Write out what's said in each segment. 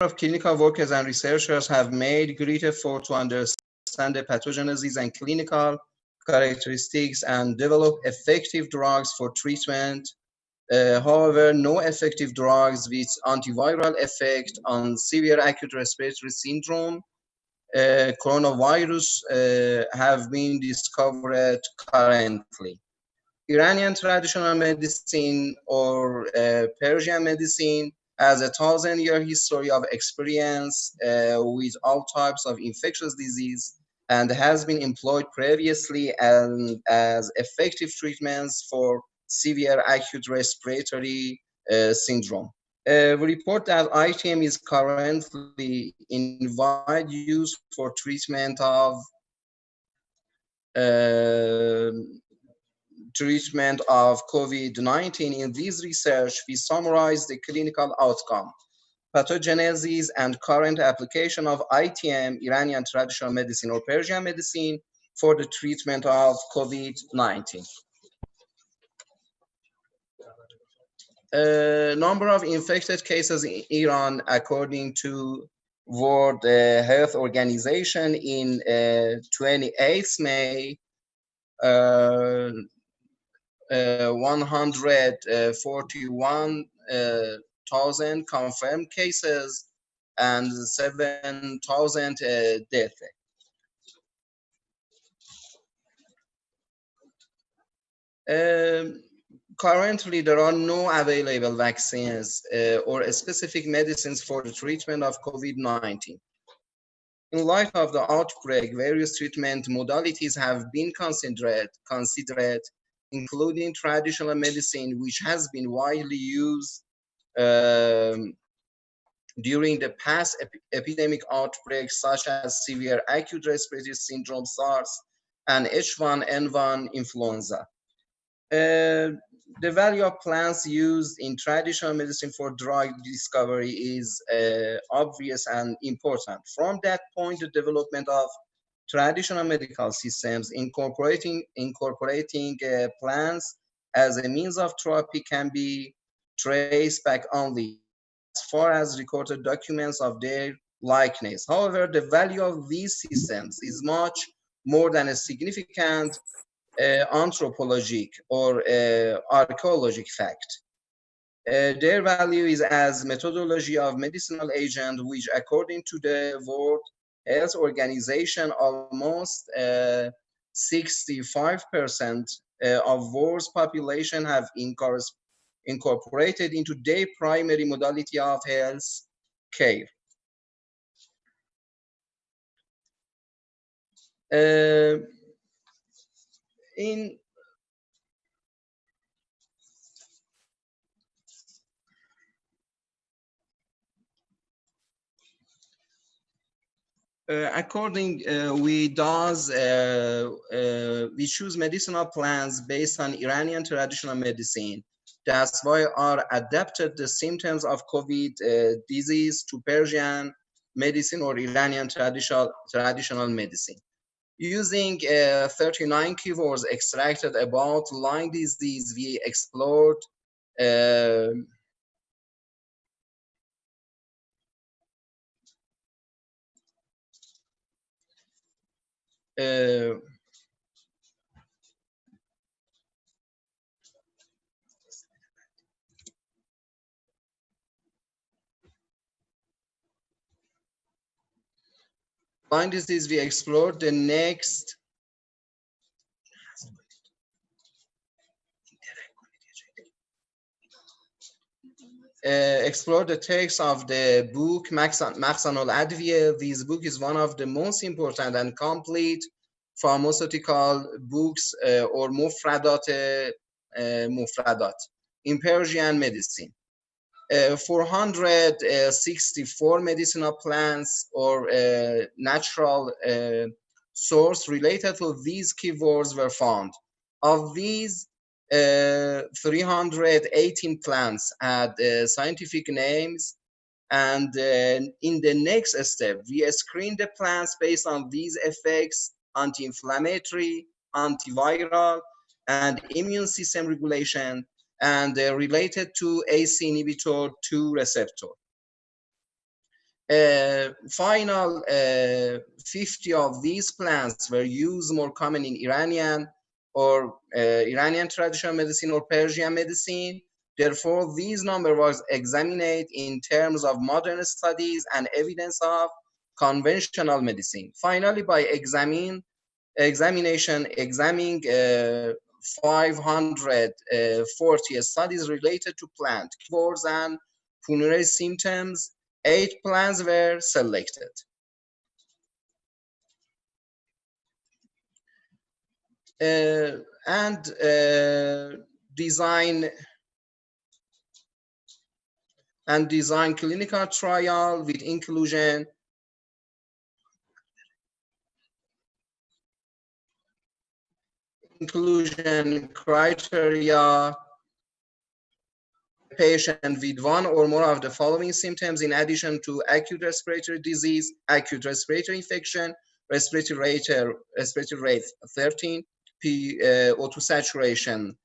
of clinical workers and researchers have made great effort to understand the pathogenesis and clinical characteristics and develop effective drugs for treatment. However, no effective drugs with antiviral effect on severe acute respiratory syndrome, coronavirus, have been discovered currently. Iranian traditional medicine or Persian medicine has a 1,000-year history of experience with all types of infectious disease and has been employed previously and as effective treatments for severe acute respiratory syndrome. We report that ITM is currently in wide use for treatment of uh, COVID-19. In this research, we summarize the clinical outcome, pathogenesis, and current application of ITM, Iranian traditional medicine or Persian medicine, for the treatment of COVID-19. Number of infected cases in Iran, according to World Health Organization, in 28th May, 141,000 confirmed cases and 7,000 deaths. Currently, there are no available vaccines or specific medicines for the treatment of COVID-19. In light of the outbreak, various treatment modalities have been considered, including traditional medicine, which has been widely used during the past epidemic outbreaks, such as severe acute respiratory syndrome, SARS, and H1N1 influenza. The value of plants used in traditional medicine for drug discovery is obvious and important. From that point, the development of traditional medical systems incorporating plants as a means of therapy can be traced back only as far as recorded documents of their likeness. However, the value of these systems is much more than a significant anthropologic or archaeologic fact. Their value is as methodology of medicinal agent, which according to the World Health Organization, almost 65% of world's population have incorporated into their primary modality of health care. In according we choose medicinal plants based on Iranian traditional medicine. That's why are adapted the symptoms of COVID disease to Persian medicine or Iranian traditional medicine. Using 39 keywords extracted about Lyme disease, we explored Lyme disease, we explored the next explore the text of the book Makhzan al-Adwiya. This book is one of the most important and complete pharmaceutical books or mufradat in Persian medicine. 464 medicinal plants or natural source related to these keywords were found. Of these, 318 plants had scientific names, and in the next step, we screened the plants based on these effects: anti-inflammatory, antiviral, and immune system regulation, and related to AC inhibitor 2 receptor. Final 50 of these plants were used more common in Iranian or Iranian traditional medicine or Persian medicine. Therefore, this number was examined in terms of modern studies and evidence of conventional medicine. Finally, by examining 540 studies related to plant keywords and pulmonary symptoms, 8 plants were selected. And design clinical trial with inclusion criteria: patient with one or more of the following symptoms in addition to acute respiratory disease, acute respiratory infection, respiratory rate 13, O2 saturation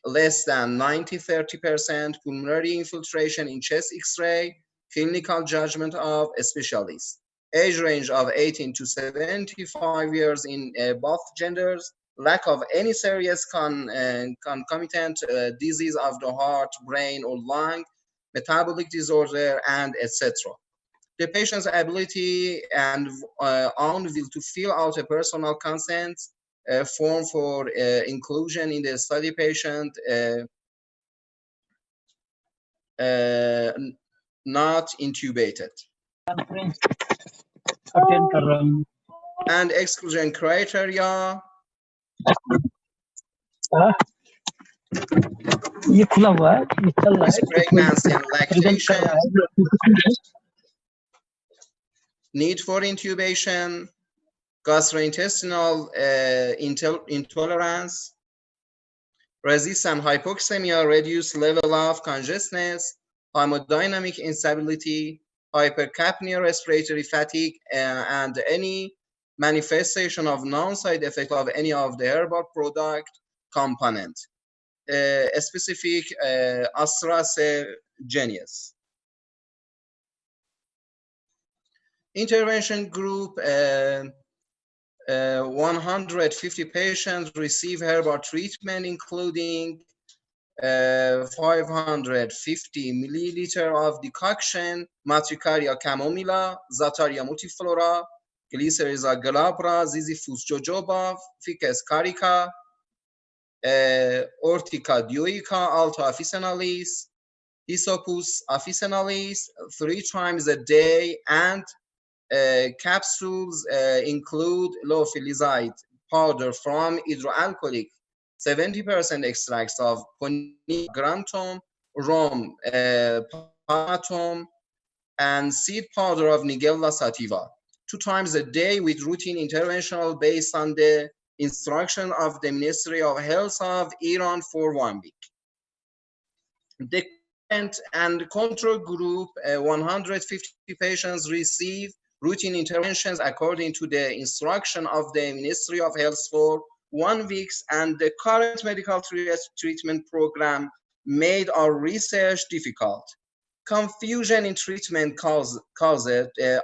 less than 90-30%, pulmonary infiltration in chest X-ray, clinical judgment of a specialist. Age range of 18 to 75 years in both genders, lack of any serious concomitant disease of the heart, brain, or lung, metabolic disorder, and etc. The patient's ability and own will to fill out a personal consent form for inclusion in the study patient not intubated. And exclusion criteria: pregnancy and lactation, need for intubation, gastrointestinal intolerance, resistant hypoxemia, reduced level of consciousness, hemodynamic instability, hypercapnia, respiratory fatigue, and any manifestation of non-side effect of any of the herbal product component. Specific astrazeneca. Intervention group: 150 patients receive herbal treatment, including 550 milliliter of decoction: Matricaria chamomilla, Zataria multiflora, Glycyrrhiza glabra, Ziziphus jojoba, Ficus carica, Ortica dioica, Alto officinalis, Hisopus officinalis, 3 times a day, and capsules include lyophilized powder from hydroalcoholic 70% extracts of Ponia grantum, Rom palmatum, and seed powder of Nigella sativa, 2 times a day with routine interventional based on the instruction of the Ministry of Health of Iran for 1 week. The and control group, 150 patients receive routine interventions according to the instruction of the Ministry of Health for 1 week, and the current medical treatment program made our research difficult. Confusion in treatment caused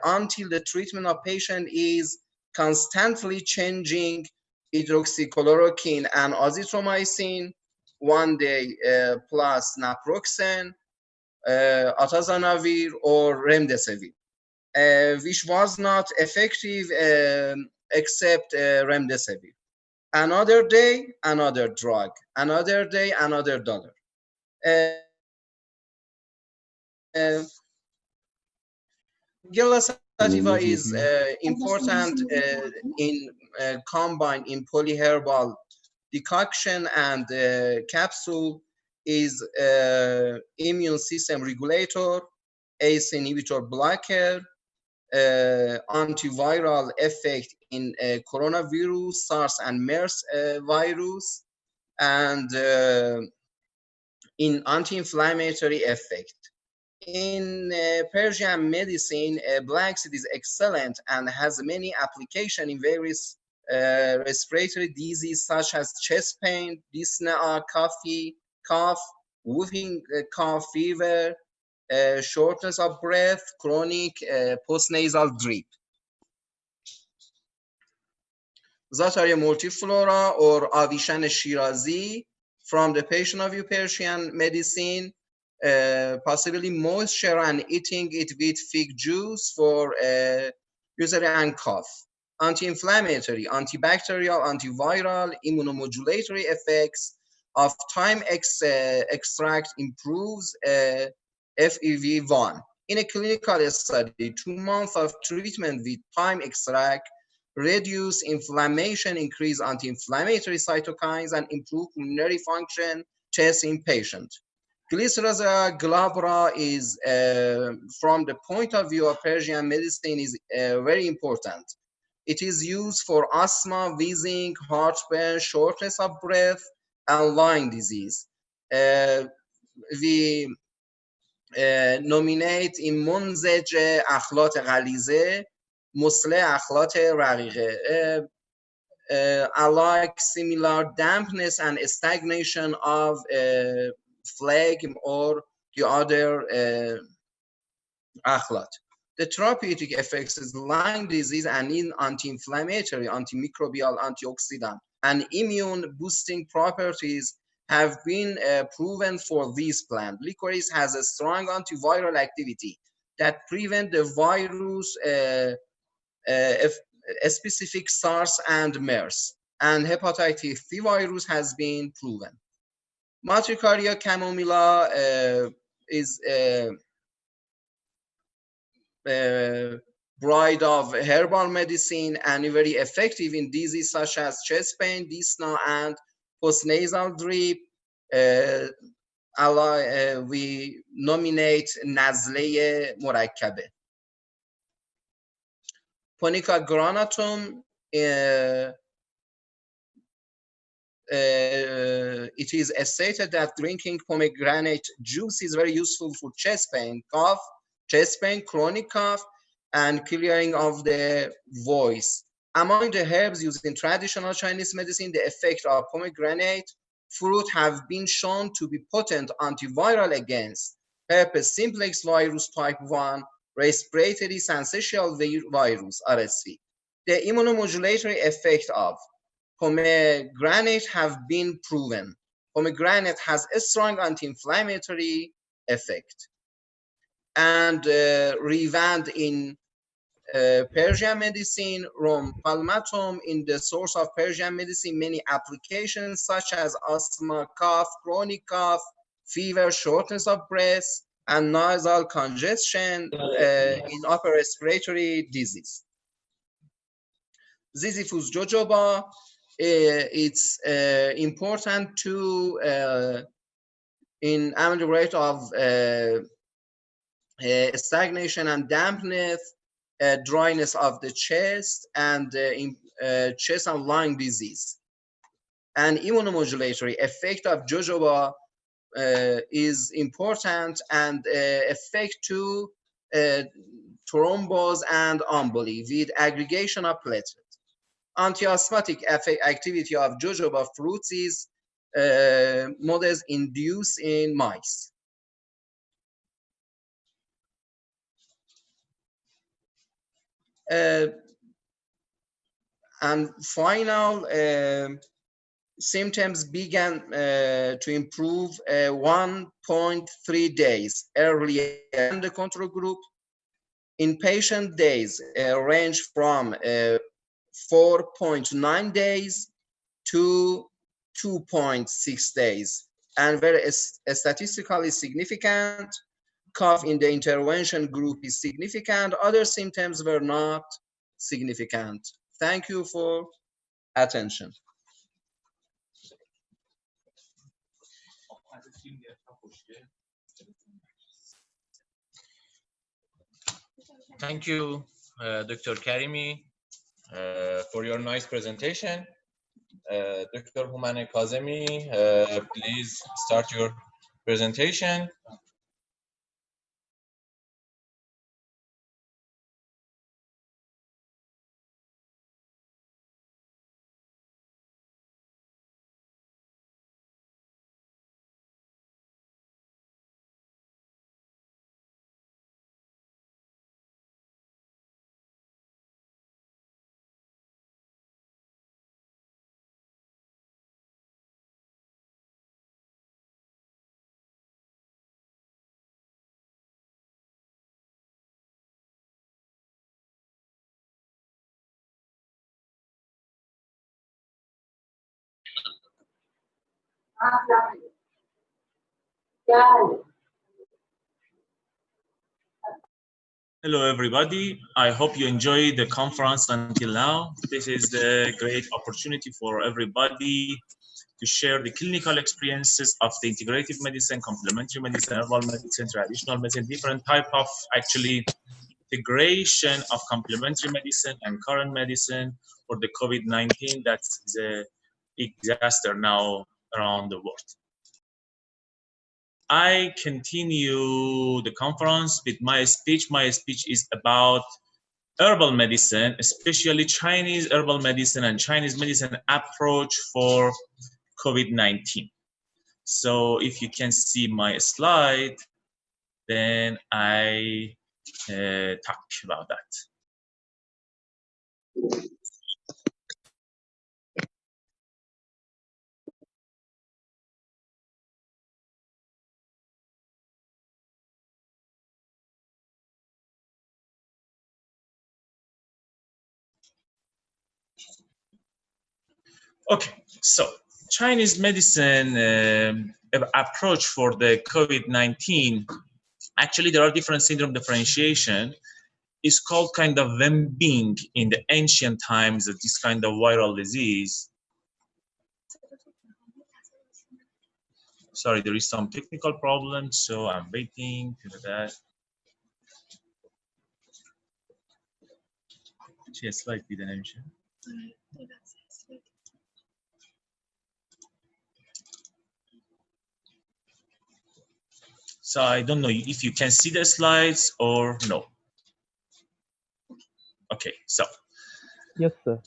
until the treatment of patient is constantly changing hydroxychloroquine and azithromycin, 1 day plus naproxen, atazanavir, or remdesivir, which was not effective except remdesivir. Another day, another drug. Another day, another dollar. Nigella sativa is important in combined in polyherbal decoction, and capsule is immune system regulator, ACE inhibitor blocker, antiviral effect in coronavirus, SARS and MERS virus, and in anti-inflammatory effect. In Persian medicine, black seed is excellent and has many applications in various respiratory diseases such as chest pain, dyspnea, cough, whooping cough, fever, shortness of breath, chronic postnasal drip. Zatari multiflora or Avishan Shirazi from the patient of Persian medicine, possibly moisture and eating it with fig juice for usury and cough. Anti-inflammatory, antibacterial, antiviral, immunomodulatory effects of thyme extract improves FEV1. In a clinical study, 2 months of treatment with thyme extract reduce inflammation, increase anti-inflammatory cytokines, and improve pulmonary function test in patient. Glycerin glabra is, from the point of view of Persian medicine, is very important. It is used for asthma, wheezing, heartburn, shortness of breath, and lung disease. We nominate in منزج اخلاط غلیظه مصلح اخلاط رقیقه, alike similar dampness and stagnation of phlegm or the other akhlat. The therapeutic effects is lung disease and in anti-inflammatory, antimicrobial, antioxidant, and immune boosting properties have been proven for this plant. Licorice has a strong antiviral activity that prevent the virus, specific SARS and MERS, and hepatitis C virus has been proven. Matricaria chamomilla is bride of herbal medicine and very effective in diseases such as chest pain, dyspnea, and postnasal drip. We nominate نزله مرکبه. Ponica granatum, it is stated that drinking pomegranate juice is very useful for chest pain, cough, chronic cough, and clearing of the voice. Among the herbs used in traditional Chinese medicine, the effect of pomegranate fruit have been shown to be potent antiviral against herpes simplex virus type 1, respiratory syncytial virus, RSV. The immunomodulatory effect of pomegranate have been proven. Pomegranate has a strong anti-inflammatory effect. And Revand in Persian medicine, Rom palmatum in the source of Persian medicine, many applications such as asthma, cough, chronic cough, fever, shortness of breath, and nasal congestion in upper respiratory disease. Ziziphus jojoba, it's important to in ameliorate of stagnation and dampness, dryness of the chest, and chest and lung disease. And immunomodulatory effect of jojoba is important, and effect to thrombus and emboli with aggregation of platelets. Anti-asthmatic activity of jojoba fruits is models induced in mice. And final symptoms began to improve 1.3 days earlier than the control group. In patient days range from 4.9 days to 2.6 days, and very statistically significant. Cough in the intervention group is significant. Other symptoms were not significant. Thank you for attention. Thank you, Dr. Karimi, for your nice presentation. Dr. Humane Kazemi, please start your presentation. Hello, everybody. I hope you enjoyed the conference until now. This is a great opportunity for everybody to share the clinical experiences of the integrative medicine, complementary medicine, herbal medicine, traditional medicine, different type of actually integration of complementary medicine and current medicine for the COVID-19 that's a big disaster now around the world. I continue the conference with my speech. My speech is about herbal medicine, especially Chinese herbal medicine and Chinese medicine approach for COVID-19. So if you can see my slide, then I talk about that. Okay, so Chinese medicine approach for the COVID-19, actually there are different syndrome differentiation. It's called kind of Wenbing in the ancient times, this kind of viral disease. Sorry, there is some technical problem, so I'm waiting for that. چه اسلاید دیده نمیشه؟ So I don't know if you can see the slides or no. Okay, so. Yes, sir.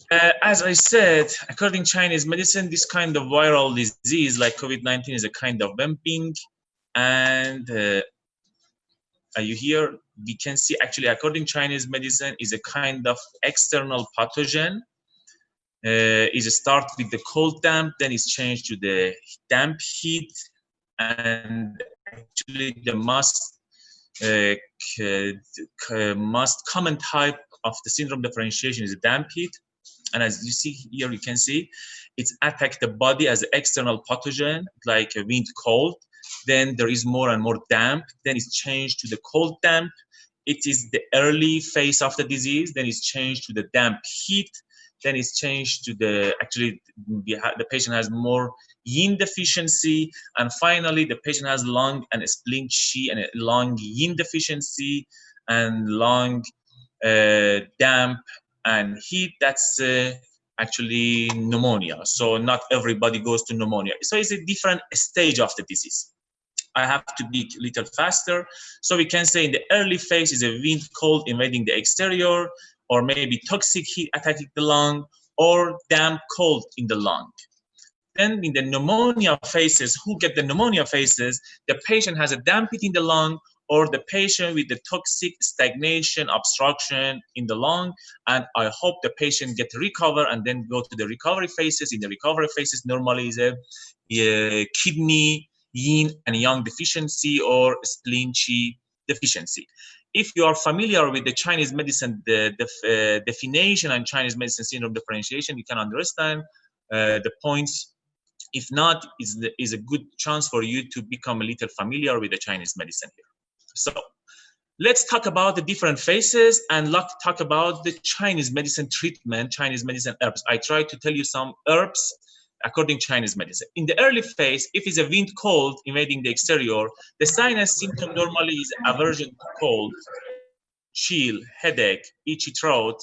As I said, according to Chinese medicine, this kind of viral disease like COVID-19 is a kind of Wenbing. And are you here? We can see actually, according to Chinese medicine, is a kind of external pathogen. Is start with the cold damp, then it's changed to the damp heat, and actually the most common type of the syndrome differentiation is damp heat. And as you see here, you can see it's attack the body as an external pathogen, like a wind cold. Then there is more and more damp. Then it's changed to the cold damp. It is the early phase of the disease. Then it's changed to the damp heat. Then it's changed to the patient has more yin deficiency, and finally the patient has lung and spleen qi and a lung yin deficiency and lung damp and heat. That's actually pneumonia. So not everybody goes to pneumonia. So it's a different stage of the disease. I have to be a little faster. So we can say in the early phase is a wind cold invading the exterior, or maybe toxic heat attacking the lung, or damp cold in the lung. Then in the pneumonia phases, who get the pneumonia phases, the patient has a damp heat in the lung, or the patient with the toxic stagnation, obstruction in the lung, and I hope the patient get recover and then go to the recovery phases. In the recovery phases, normally is a kidney, yin and yang deficiency, or spleen qi deficiency. If you are familiar with the Chinese medicine, the definition and Chinese medicine syndrome differentiation, you can understand the points. If not, is a good chance for you to become a little familiar with the Chinese medicine here. So let's talk about the different phases and talk about the Chinese medicine treatment, Chinese medicine herbs. I try to tell you some herbs according to Chinese medicine. In the early phase, if it's a wind cold invading the exterior, the sinus symptom normally is aversion to cold, chill, headache, itchy throat,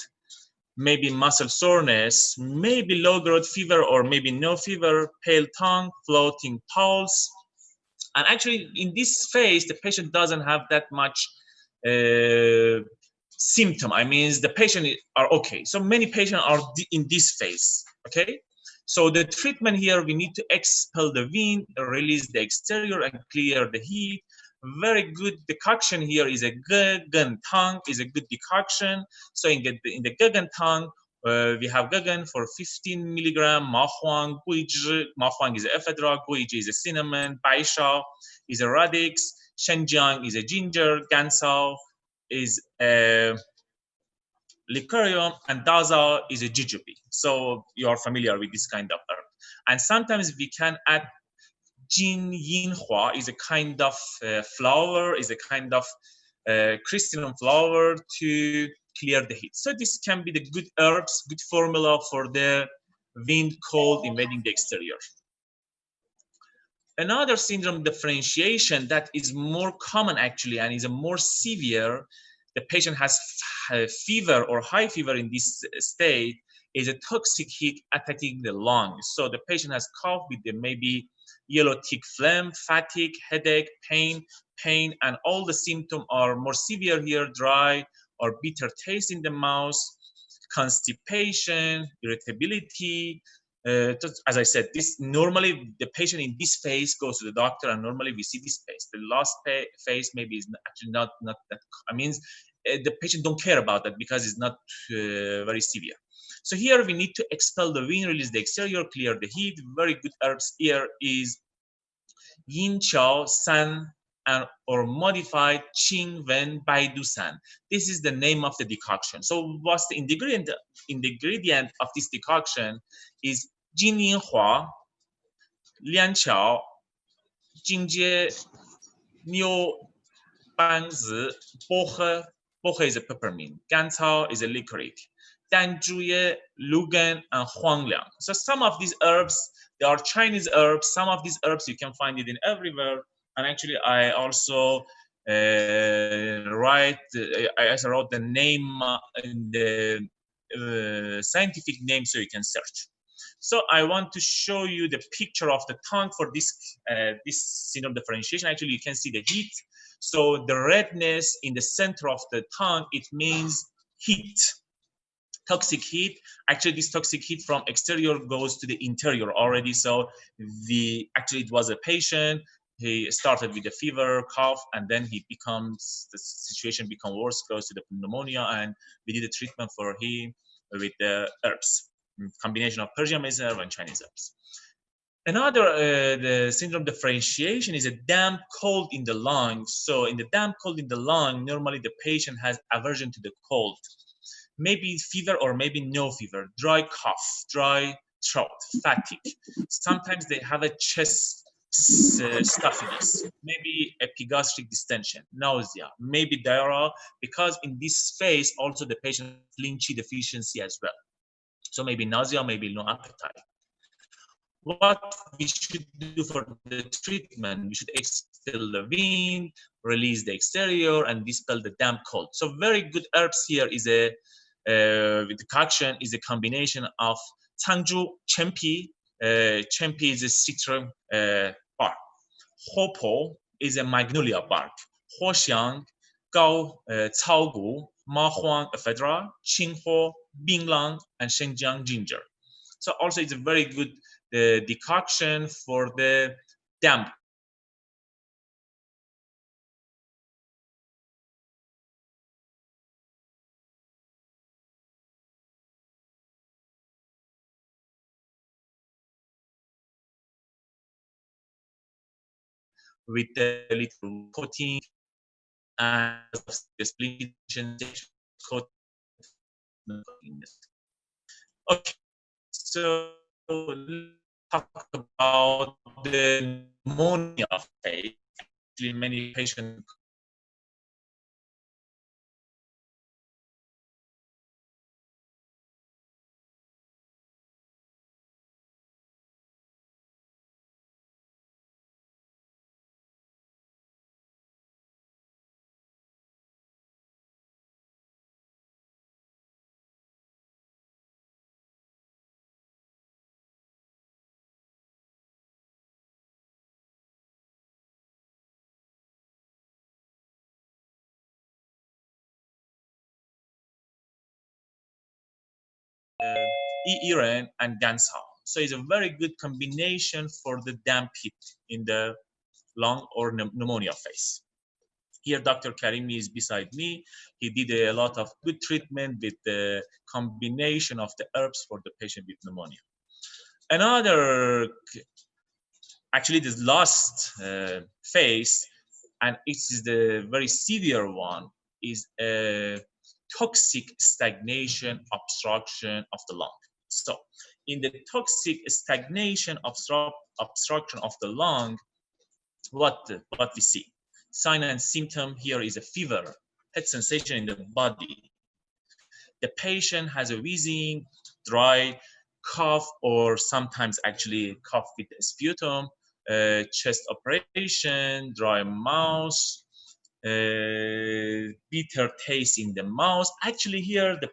maybe muscle soreness, maybe low grade fever or maybe no fever, pale tongue, floating pulse. And actually in this phase, the patient doesn't have that much symptom. I mean, the patient are okay. So many patients are in this phase, okay? So the treatment here, we need to expel the wind, release the exterior and clear the heat. Very good decoction here is a Gegan tongue, is a good decoction. So in the Gegan tongue, we have Gegan for 15 milligram, Ma Huang, Guizhi. Ma Huang is ephedra, Guizhi is a cinnamon, Baisha is a radix, Shenjiang is a ginger, Gansao is a Licorium, and Daza is a jujube. So you are familiar with this kind of herb. And sometimes we can add Jin Yinhua is a kind of flower, is a kind of crystalline flower to clear the heat. So this can be the good herbs, good formula for the wind cold invading the exterior. Another syndrome differentiation that is more common actually and is a more severe, the patient has fever or high fever in this state, is a toxic heat attacking the lungs. So the patient has cough with the maybe yellow thick phlegm, fatigue, headache, pain, and all the symptoms are more severe here, dry or bitter taste in the mouth, constipation, irritability. As I said, this normally the patient in this phase goes to the doctor, and normally we see this phase. The last phase maybe is actually not that. I mean, the patient don't care about that because it's not very severe. So here we need to expel the wind, release the exterior, clear the heat. Very good herbs here is yin chao san and or modified Qing Wen Baidu San. This is the name of the decoction. So what's the ingredient of this decoction is Jin Yin Hua, Lian Chao, Jingjie, Niu Banzi, Bohe. Bohe is a peppermint. Gancao is a licorice. Danzhuye, Lugan, and Huangliang. So some of these herbs, they are Chinese herbs. Some of these herbs you can find it in everywhere. And actually, I also I wrote the name in the scientific name so you can search. So I want to show you the picture of the tongue for this syndrome differentiation. Actually, you can see the heat. So the redness in the center of the tongue, it means heat. Toxic heat. Actually, this toxic heat from exterior goes to the interior already. So it was a patient. He started with a fever, cough, and then the situation become worse, goes to the pneumonia, and we did a treatment for him with the herbs, combination of Persian medicine herb and Chinese herbs. Another the syndrome differentiation is a damp cold in the lung. So in the damp cold in the lung, normally the patient has aversion to the cold. Maybe fever or maybe no fever, dry cough, dry throat, fatigue. Sometimes they have a chest stuffiness, maybe epigastric distension, nausea, maybe diarrhea, because in this phase also the patient has lynchy deficiency as well. So maybe nausea, maybe no appetite. What we should do for the treatment, we should expel the wind, release the exterior, and dispel the damp cold. So very good herbs here is a decoction is a combination of Tangzhu Chenpi. Chenpi is a citron bark. Hopo is a magnolia bark. Huoxiang, Gao Caogu, Mahuang ephedra, Qinghuo, Binglang, and Shengjiang ginger. So also it's a very good decoction for the damp. With a little coating and the split coating. Okay, so let's talk about the pneumonia phase. Actually, many patients Iran and Gansao. So it's a very good combination for the damp heat in the lung or pneumonia phase. Here, Dr. Karimi is beside me. He did a lot of good treatment with the combination of the herbs for the patient with pneumonia. Another, actually, this last phase, and it is the very severe one, is a toxic stagnation, obstruction of the lung. So in the toxic stagnation, obstruction of the lung, what we see. Sign and symptom here is a fever, head sensation in the body. The patient has a wheezing, dry cough, or sometimes actually cough with sputum, chest operation, dry mouth, bitter taste in the mouth. Actually, here the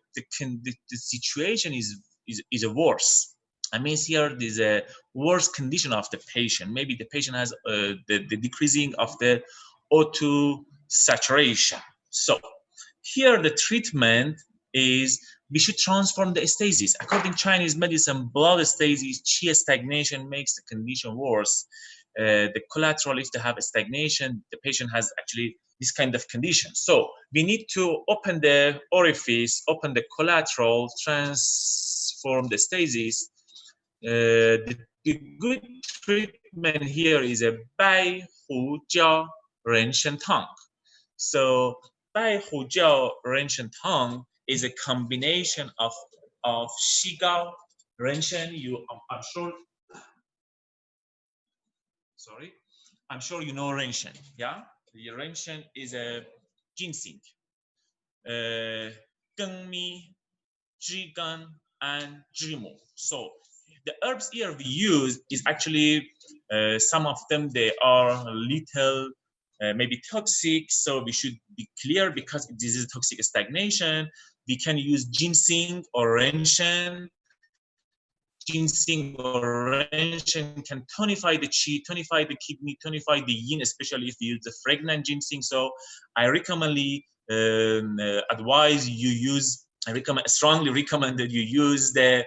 situation is a worse. I mean, here there's a worse condition of the patient. Maybe the patient has the decreasing of the O2 saturation. So here the treatment is we should transform the stasis. According to Chinese medicine, blood stasis, qi stagnation makes the condition worse. The collateral, if they have a stagnation, the patient has actually this kind of condition. So we need to open the orifice, open the collateral, transform the stasis. The good treatment here is a Bai Hu Jiao Ren Shen Tang. So Bai Hu Jiao Ren Shen Tang is a combination of Shigao, Renshen. I'm sure. Sorry, I'm sure you know Renshen. Yeah, the Renshen is a ginseng, Gengmi, Zhigan, and Zhimu. So the herbs here we use is actually some of them they are a little maybe toxic, so we should be clear because this is toxic stagnation. We can use ginseng or renshen. Ginseng or renshen can tonify the qi, tonify the kidney, tonify the yin, especially if you use the fragrant ginseng. So I advise you use. Strongly recommend that you use the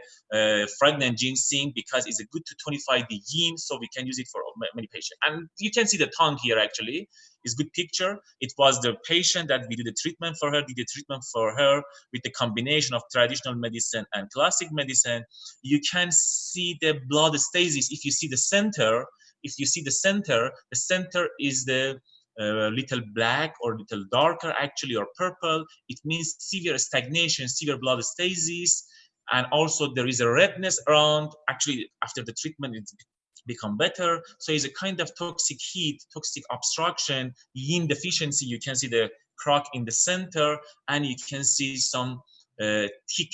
fragrant ginseng because it's a good to tonify the yin, so we can use it for many patients. And you can see the tongue here actually is good picture. It was the patient that we did the treatment for her, with the combination of traditional medicine and classic medicine. You can see the blood stasis. If you see the center, the center is the little black or little darker actually, or purple. It means severe stagnation, severe blood stasis, and also there is a redness around. Actually, after the treatment, it's become better. So it's a kind of toxic heat, toxic obstruction, yin deficiency. You can see the crack in the center, and you can see some thick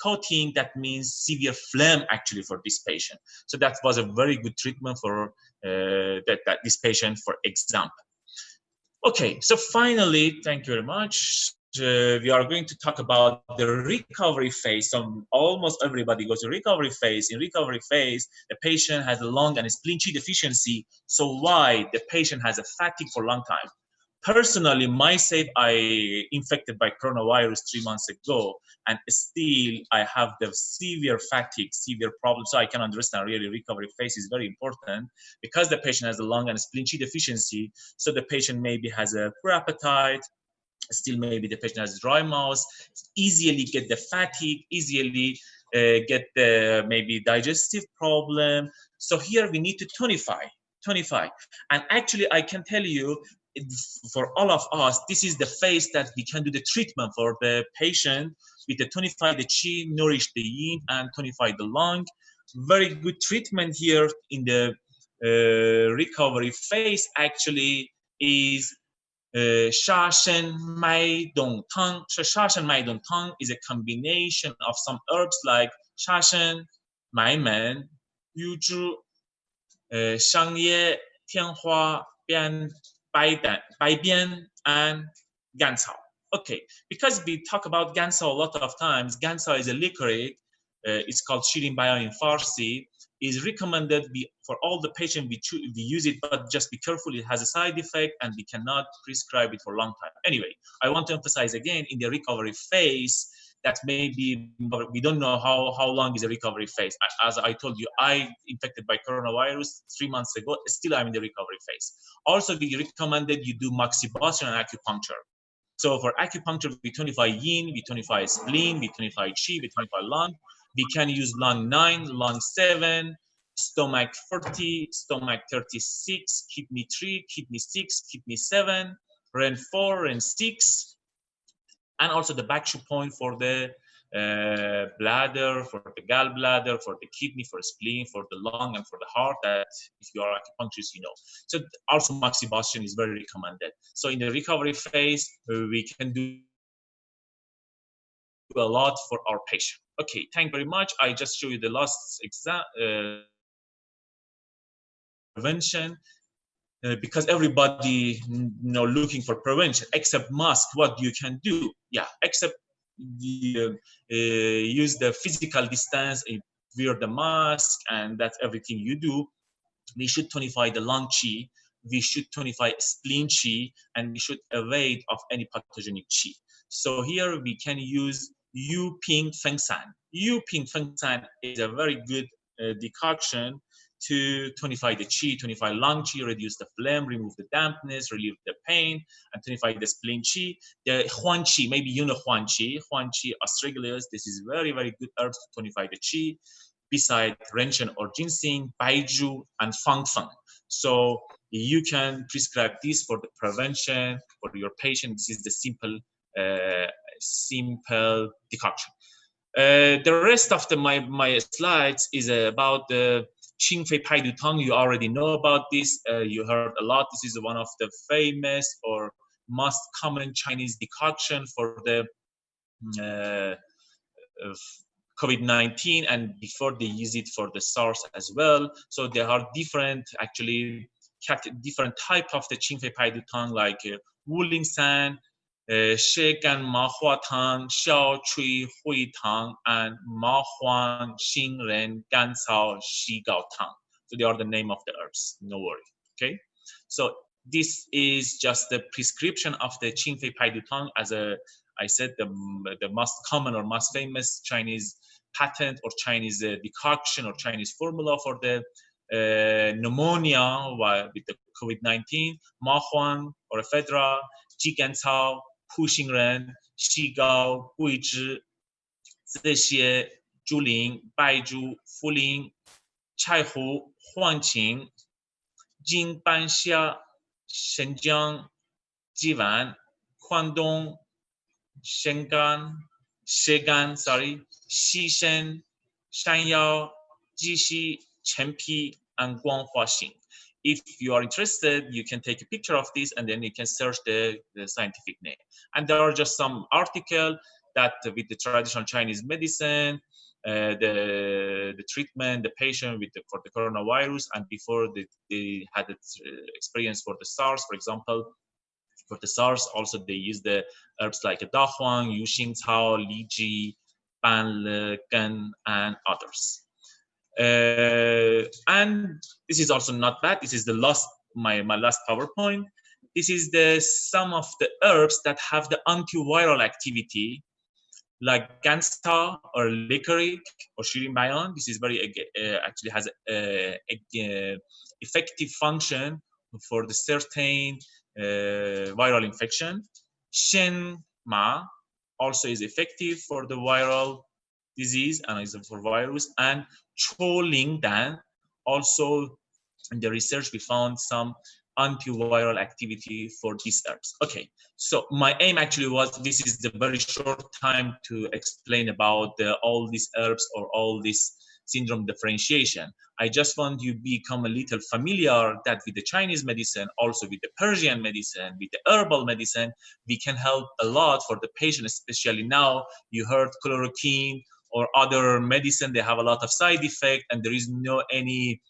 coating. That means severe phlegm actually for this patient. So that was a very good treatment for this patient, for example. Okay, so finally, thank you very much. We are going to talk about the recovery phase. So almost everybody goes to recovery phase. In recovery phase, the patient has a lung and spleen qi deficiency. So why? The patient has a fatigue for a long time. Personally, myself, I infected by coronavirus 3 months ago, and still I have the severe fatigue, severe problems. So I can understand really recovery phase is very important because the patient has a lung and spleen qi deficiency. So the patient maybe has a poor appetite, still maybe the patient has dry mouth, easily get the fatigue, easily get the maybe digestive problem. So here we need to tonify. And actually I can tell you, for all of us, this is the phase that we can do the treatment for the patient with the tonify the qi, nourish the yin, and tonify the lung. Very good treatment here in the recovery phase actually is Sha Shen Mai Dong Tang. So Sha Shen Mai Dong Tang is a combination of some herbs like Sha Shen, Mai Men, Yu Zhu, Shang Ye, Tian Hua, Bian, Bai Bian, and Gan Cao. Okay, because we talk about Gan Cao a lot of times, Gan Cao is a licorice. It's called Shirin Bayan in Farsi. Is recommended for all the patients we use it, but just be careful. It has a side effect, and we cannot prescribe it for a long time. Anyway, I want to emphasize again in the recovery phase that maybe we don't know how long is the recovery phase. As I told you, I infected by coronavirus 3 months ago. Still, I'm in the recovery phase. Also, we recommended you do moxibustion and acupuncture. So for acupuncture, we tonify yin, we tonify spleen, we tonify qi, we tonify lung. We can use lung 9, lung 7, stomach 40, stomach 36, kidney 3, kidney 6, kidney 7, ren 4, ren 6, and also the back point for the bladder, for the gallbladder, for the kidney, for spleen, for the lung, and for the heart. That if you are acupuncturist, you know. So also moxibustion is very recommended. So in the recovery phase, we can do a lot for our patient. Okay, thank you very much. I just show you the last prevention. Because everybody looking for prevention except mask, what you can do, yeah, except the, use the physical distance, wear the mask, and that's everything you do. We should tonify the lung qi, we should tonify spleen qi, and we should evade of any pathogenic qi. So here we can use Yu Ping Feng San. Yu Ping Feng San is a very good decoction to tonify the qi, tonify lung qi, reduce the phlegm, remove the dampness, relieve the pain, and tonify the spleen qi. The Huan qi, maybe you know Huan qi astragalus. This is very, very good herbs to tonify the qi, beside Renshen or ginseng, Baiju, and Fang Feng. So you can prescribe this for the prevention for your patient. This is the simple decoction. The rest of my slides is about the Qingfei Paidu Tang. You already know about this. You heard a lot. This is one of the famous or most common Chinese decoction for the COVID-19, and before they use it for the SARS as well. So there are different, actually, different type of the Qingfei Paidu Tang, like Wuling San, Shegan Ma Hua Tang, Xiao Chui Hui Tang, and Ma Huan Xing Ren Gan Cao Xi Gao Tang. So they are the name of the herbs. No worry. Okay. So this is just the prescription of the Qingfei Paidu Tang, as I said, the most common or most famous Chinese patent or Chinese decoction or Chinese formula for the pneumonia with the COVID-19, Ma Huan or ephedra, Ji Gan Cao, Pu Xing Ren, Xi Gao, Gui Zhi, Zi Xie, Zhu Ling, Bai Zhu, Fu Ling, Chai Hu, Huan Qing, Jing Ban Xia, Shenjiang, Jiwan, Guangdong, Shegan, Xishen, Shanyao, Jixi, Chenpi, and Guanghua Xing. If you are interested, you can take a picture of this and then you can search the scientific name. And there are just some articles that with the traditional Chinese medicine, the treatment, the patient for the coronavirus, and before they had experience for the SARS, for example. For the SARS, also they use the herbs like dahuang, yuxing cao, liji, banle, gen, and others. And this is also not bad. This is the last my last PowerPoint. This is some of the herbs that have the antiviral activity, like gansa or licorice or shirinbayan. This is very actually has a effective function for the certain viral infection. Shen Ma also is effective for the viral disease and is for virus. And Cho Ling Dan, also in the research we found some antiviral activity for these herbs. Okay, so my aim actually was, this is the very short time to explain about all these herbs or all this syndrome differentiation. I just want you to become a little familiar that with the Chinese medicine, also with the Persian medicine, with the herbal medicine, we can help a lot for the patient, especially now. You heard chloroquine or other medicine, they have a lot of side effect, and there is no any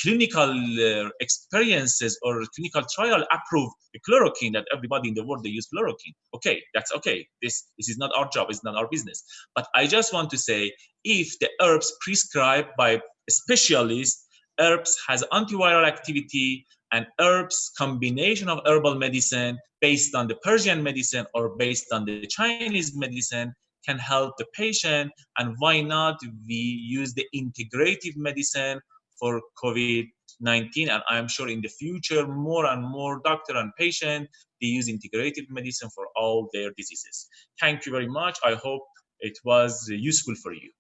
clinical experiences or clinical trial approved the chloroquine, that everybody in the world they use chloroquine. Okay, that's okay. This is not our job, it's not our business. But I just want to say, if the herbs prescribed by specialists, herbs has antiviral activity, and herbs combination of herbal medicine based on the Persian medicine or based on the Chinese medicine can help the patient. And why not we use the integrative medicine for COVID-19, and I'm sure in the future more and more doctor and patient they use integrative medicine for all their diseases. Thank you very much. I hope it was useful for you.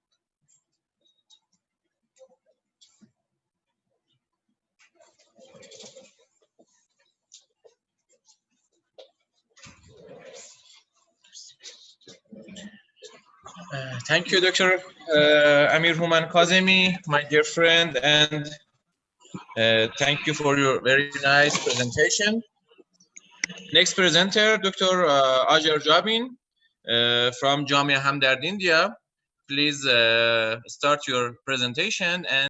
Thank you, Dr. Amir Human Kazemi, my dear friend, and thank you for your very nice presentation. Next presenter, Dr. Ajar Jabin from Jamia Hamdard, India. Please start your presentation and